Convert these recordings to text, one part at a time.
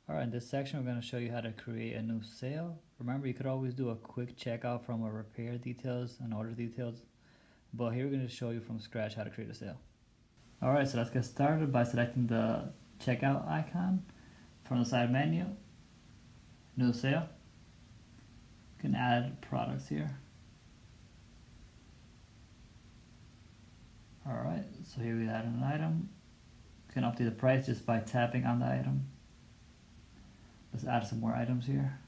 Alright, in this section we're going to show you how to create a new sale. Remember, you could always do a quick checkout from a repair details and order details, but here we're going to show you from scratch how to create a sale. Alright, so let's get started by selecting the checkout icon from the side menu, new sale. You can add products here. Alright, so here we add an item. You can update the price just by tapping on the item. Let's add some more items here.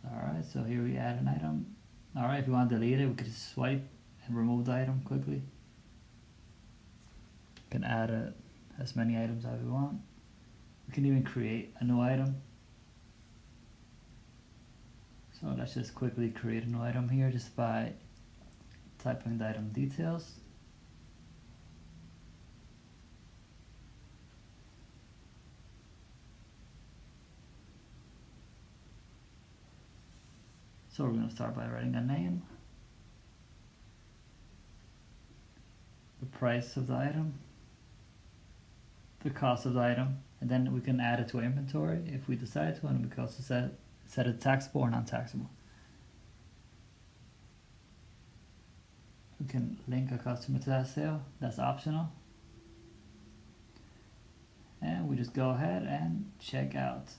Alright, so here we add an item. Alright, if you want to delete it, we could just swipe and remove the item quickly. You can add as many items as we want. We can even create a new item. So let's just quickly create a new item here just by typing the item details. So we're going to start by writing a name, the price of the item, the cost of the item, and then we can add it to our inventory if we decide to, and we can also set it taxable or non-taxable. We can link a customer to that sale, that's optional. And we just go ahead and check out.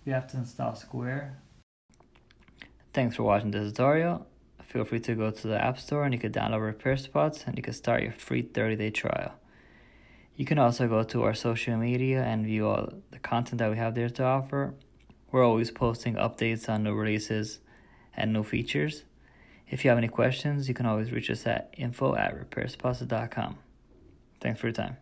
We have to install Square. Thanks for watching this tutorial. Feel free to go to the App Store and you can download RepairSpots and you can start your free 30-day trial. You can also go to our social media and view all the content that we have there to offer. We're always posting updates on new releases and new features. If you have any questions, you can always reach us at info@repairspots.com. Thanks for your time.